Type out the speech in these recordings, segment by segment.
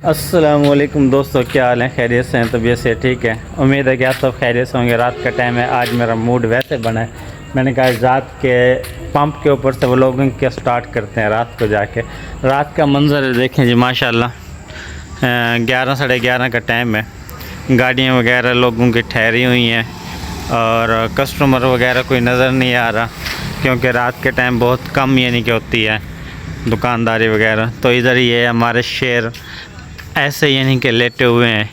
अस्सलामुअलैकुम दोस्तों, क्या हाल है? खैरियत से हैं? तबीयत से ठीक है? उम्मीद है कि आप सब खैरियत से होंगे। रात का टाइम है, आज मेरा मूड वैसे बना है, मैंने कहा रात के पंप के ऊपर से व्लॉगिंग के स्टार्ट करते हैं। रात को जाके रात का मंजर है, देखें जी माशाल्लाह। 11 साढ़े 11 का टाइम है, गाड़ियाँ वगैरह लोगों की ठहरी हुई हैं और कस्टमर वगैरह कोई नज़र नहीं आ रहा, क्योंकि रात के टाइम बहुत कम यानी कि होती है दुकानदारी वगैरह। तो इधर ये हमारे शेर ऐसे यानी कि लेटे हुए हैं।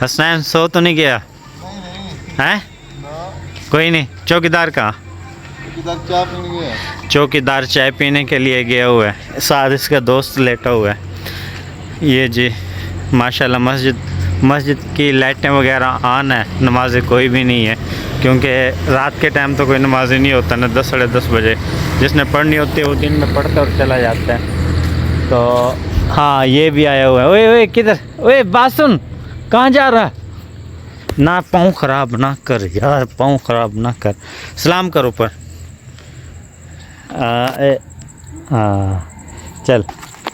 हसनैन सो तो नहीं गया है? कोई नहीं। चौकीदार कहाँ? चौकीदार चाय पीने के लिए गया हुआ है, साथ इसका दोस्त लेटा हुआ है। ये जी माशाल्लाह मस्जिद की लाइटें वगैरह ऑन है, नमाज़ कोई भी नहीं है, क्योंकि रात के टाइम तो कोई नमाज नहीं होता ना। 10 साढ़े 10 बजे जिसने पढ़नी होती है वो दिन में पढ़ता और चला जाता है। तो हाँ, ये भी आया हुआ है। ओए ओए किधर? ओए बात सुन, कहाँ जा रहा है? ना पाँव ख़राब ना कर यार, पाँव ख़राब ना कर। सलाम कर ऊपर। चल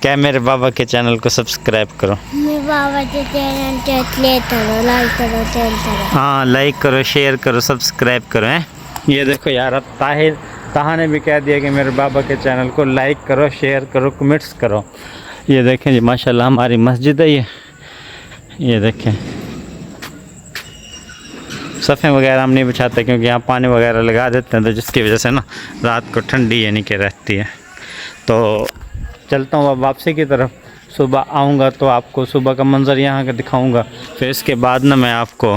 क्या मेरे बाबा के चैनल को सब्सक्राइब करो। मेरे बाबा के चैनल को लाइक करो, हाँ लाइक करो, शेयर करो, सब्सक्राइब करो। हैं ये देखो यार, अब ताहा ने भी कह दिया कि मेरे बाबा के चैनल को लाइक करो, शेयर करो, कमेंट्स करो। ये देखें जी माशाल्लाह हमारी मस्जिद है ये देखें। सफ़े वगैरह हम नहीं बिछाते, क्योंकि यहाँ पानी वगैरह लगा देते हैं, तो जिसकी वजह से ना रात को ठंडी यानी कि रहती है। तो चलता हूँ अब वापसी की तरफ। सुबह आऊँगा तो आपको सुबह का मंज़र यहाँ का दिखाऊँगा, फिर इसके बाद ना मैं आपको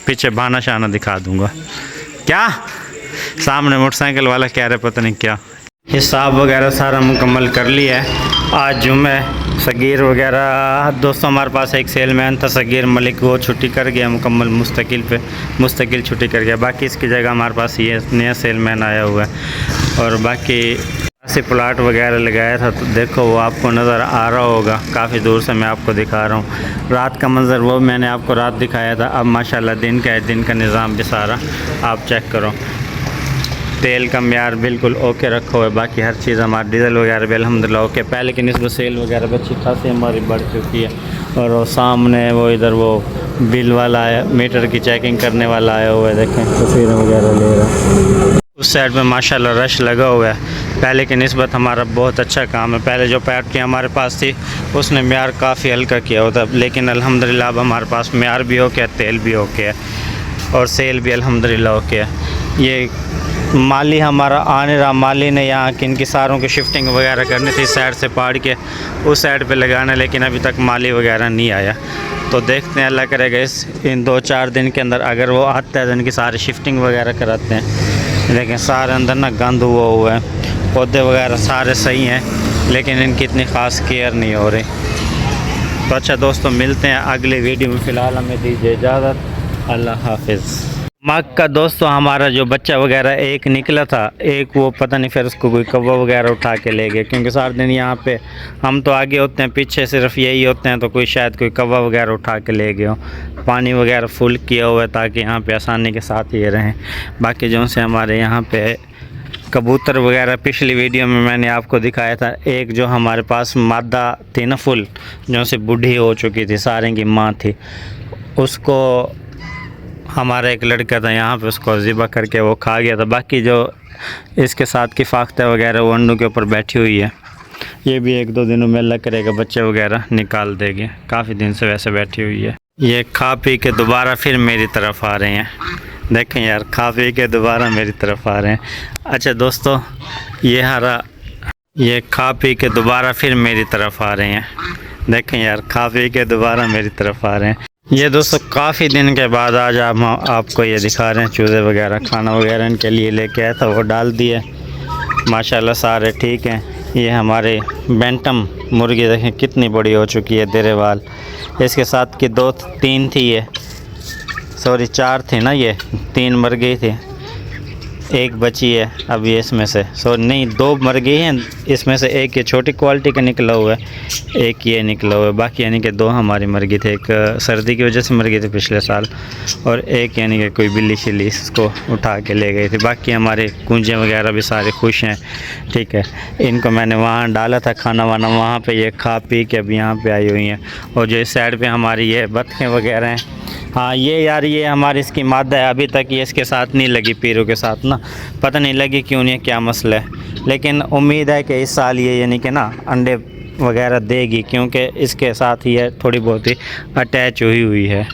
पीछे बाना शाना दिखा दूँगा। क्या सामने मोटरसाइकिल वाला कह रहे पता नहीं क्या। हिसाब वगैरह सारा मुकम्मल कर लिया है। आज जुम्मे सगीर वगैरह दोस्तों, हमारे पास एक सेलमैन था सगीर मलिक, वो छुट्टी कर गया मुकम्मल, मुस्तकिल छुट्टी कर गया। बाकी इसकी जगह हमारे पास ये नया सेलमैन आया हुआ है। और बाकी ऐसे प्लाट वगैरह लगाया था, तो देखो वो आपको नज़र आ रहा होगा, काफ़ी दूर से मैं आपको दिखा रहा हूँ। रात का मंज़र वो मैंने आपको रात दिखाया था। अब माशाल्लाह दिन का है, दिन का निज़ाम भी सारा आप चेक करो। तेल का म्यार बिल्कुल ओके रखा हुआ है, बाकी हर चीज़ हमारी डीजल वगैरह भी अल्हम्दुलिल्लाह ओके। पहले की निस्बत सेल वगैरह भी अच्छी खासी हमारी बढ़ चुकी है। और वो सामने वो इधर वो बिल वाला आया, मीटर की चेकिंग करने वाला आया हुआ है, देखें तस्वीरें वगैरह ले रहा है। उस साइड में माशाल्लाह रश लगा हुआ है। पहले की निस्बत हमारा बहुत अच्छा काम है। पहले जो फैक्ट्री हमारे पास थी उसने म्यार काफ़ी हल्का किया होता, लेकिन अल्हम्दुलिल्लाह अब हमारे पास म्यार भी ओके है, तेल भी ओके है और सेल भी अल्हम्दुलिल्लाह ओके है। ये माली हमारा आने रहा, माली ने यहाँ की इनकी सारों की शिफ्टिंग वगैरह करनी थी, साइड से पाड़ के उस साइड पे लगाना, लेकिन अभी तक माली वगैरह नहीं आया। तो देखते हैं, अल्लाह करेगा इन 2-4 दिन के अंदर अगर वो आता है तो इनकी सारी शिफ्टिंग वगैरह कराते हैं। लेकिन सारे अंदर ना गंद हुआ है, पौधे वगैरह सारे सही हैं, लेकिन इनकी इतनी ख़ास केयर नहीं हो रही। तो अच्छा दोस्तों, मिलते हैं अगले वीडियो में। फ़िलहाल हमें दीजिए इजाज़त, अल्लाह हाफिज़। मग का दोस्तों हमारा जो बच्चा वगैरह एक निकला था, एक वो पता नहीं फिर उसको कोई कौवा वगैरह उठा के ले गए, क्योंकि सारे दिन यहाँ पे हम तो आगे होते हैं, पीछे सिर्फ यही होते हैं, तो कोई शायद कोई कौवा वगैरह उठा के ले गए हो। पानी वगैरह फुल किया हुआ है ताकि यहाँ पे आसानी के साथ ये रहें। बाकी जो से हमारे यहाँ पे कबूतर वगैरह पिछली वीडियो में मैंने आपको दिखाया था, एक जो हमारे पास मादा थी ना फुल, जो से बूढ़ी हो चुकी थी, सारे की माँ थी, उसको हमारा एक लड़का था यहाँ पे, उसको ज़िबा करके वो खा गया था। बाकी जो इसके साथ की फाख्ता वगैरह वो अंडों के ऊपर बैठी हुई है, ये भी 1-2 दिनों में अल्लाह करेगा बच्चे वगैरह निकाल देगी। काफ़ी दिन से वैसे बैठी हुई है। ये खा पी के दोबारा फिर मेरी तरफ आ रहे हैं, देखें यार, खा पी के दोबारा मेरी तरफ आ रहे हैं। अच्छा दोस्तों, ये खा पी के दोबारा फिर मेरी तरफ आ रहे हैं, देखें यार, खा पी के दोबारा मेरी तरफ आ रहे हैं। ये दोस्तों काफ़ी दिन के बाद आज आपको ये दिखा रहे हैं चूज़े वगैरह, खाना वगैरह इनके लिए लेके आया था, वो डाल दिए माशाल्लाह, सारे ठीक हैं। ये हमारे बैंटम मुर्गी देखें कितनी बड़ी हो चुकी है, देरेवाल। इसके साथ की 2-3 थी, ये सॉरी 4 थी ना, ये 3 मर गई थी। एक बची है अब ये इसमें से, सो नहीं 2 मर गई हैं, इसमें से एक ये छोटी क्वालिटी का निकला हुआ है, एक ये निकला हुआ है, बाकी यानी कि 2 हमारी मर गई थी। एक सर्दी की वजह से मर गई थी पिछले साल, और एक यानी कि कोई बिल्ली शिल्ली इसको उठा के ले गई थी। बाकी हमारे कुंजे वगैरह भी सारे खुश हैं, ठीक है। इनको मैंने वहाँ डाला था खाना वाना, वहाँ पे ये खा पी के अब यहाँ पे आई हुई हैं। और जो इस साइड पे हमारी ये बत्तखें वगैरह हैं, हाँ ये यार ये हमारी इसकी मादा है, अभी तक ये इसके साथ नहीं लगी, पीरू के साथ ना, पता नहीं लगी क्यों नहीं, क्या मसला है। लेकिन उम्मीद है कि इस साल ये यानी कि ना अंडे वगैरह देगी, क्योंकि इसके साथ ही है थोड़ी बहुत ही अटैच हुई है।